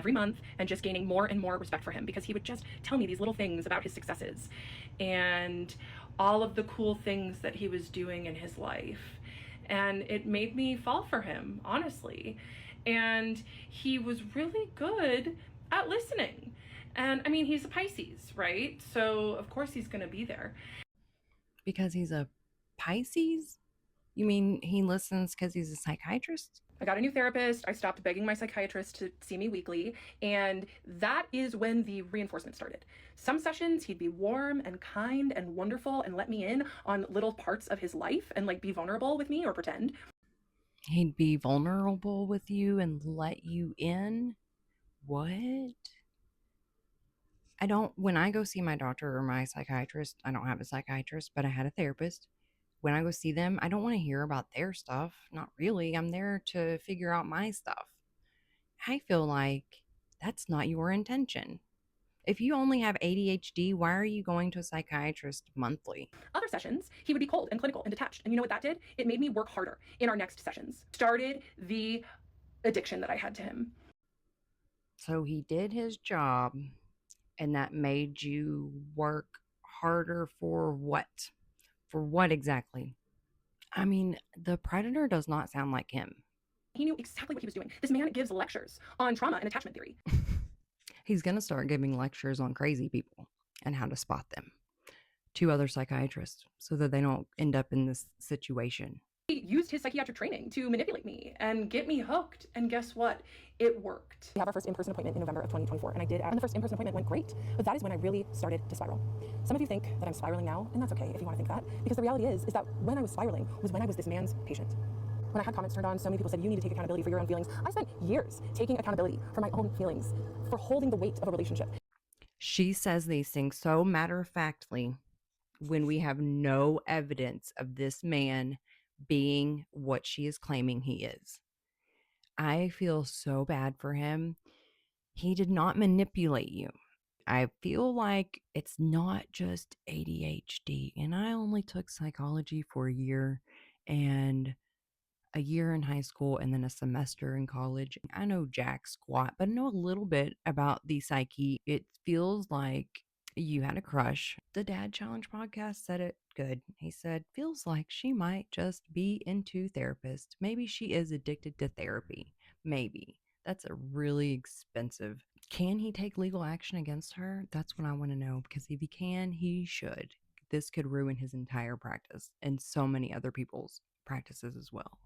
every month and just gaining more and more respect for him because he would just tell me these little things about his successes and all of the cool things that he was doing in his life. And it made me fall for him, honestly. And he was really good at listening. And I mean, he's a Pisces, right? So of course he's going to be there. Because he's a Pisces? You mean he listens because he's a psychiatrist? I got a new therapist. I stopped begging my psychiatrist to see me weekly. And that is when the reinforcement started. Some sessions, he'd be warm and kind and wonderful and let me in on little parts of his life and like be vulnerable with me or pretend. He'd be vulnerable with you and let you in? What? When I go see my doctor or my psychiatrist, I don't have a psychiatrist, but I had a therapist. When I go see them, I don't want to hear about their stuff. Not really. I'm there to figure out my stuff. I feel like that's not your intention. If you only have ADHD, why are you going to a psychiatrist monthly? Other sessions, he would be cold and clinical and detached. And you know what that did? It made me work harder in our next sessions. Started the addiction that I had to him. So he did his job, and that made you work harder for what? For what exactly? I mean, the predator does not sound like him. He knew exactly what he was doing. This man gives lectures on trauma and attachment theory. He's going to start giving lectures on crazy people and how to spot them to other psychiatrists so that they don't end up in this situation. He used his psychiatric training to manipulate me and get me hooked. And guess what? It worked. We have our first in-person appointment in November of 2024, and I did. And the first in-person appointment went great, but that is when I really started to spiral. Some of you think that I'm spiraling now, and that's okay if you want to think that, because the reality is that when I was spiraling was when I was this man's patient. When I had comments turned on, so many people said, you need to take accountability for your own feelings. I spent years taking accountability for my own feelings, for holding the weight of a relationship. She says these things so matter-of-factly when we have no evidence of this man being what she is claiming he is. I feel so bad for him. He did not manipulate you. I feel like it's not just ADHD. And I only took psychology for a year and a year in high school and then a semester in college. I know jack squat, but I know a little bit about the psyche. It feels like you had a crush. The Dad Challenge podcast said it good. He said, feels like she might just be into therapist. Maybe she is addicted to therapy. Maybe. That's a really expensive. Can he take legal action against her? That's what I want to know, because if he can, he should. This could ruin his entire practice and so many other people's practices as well.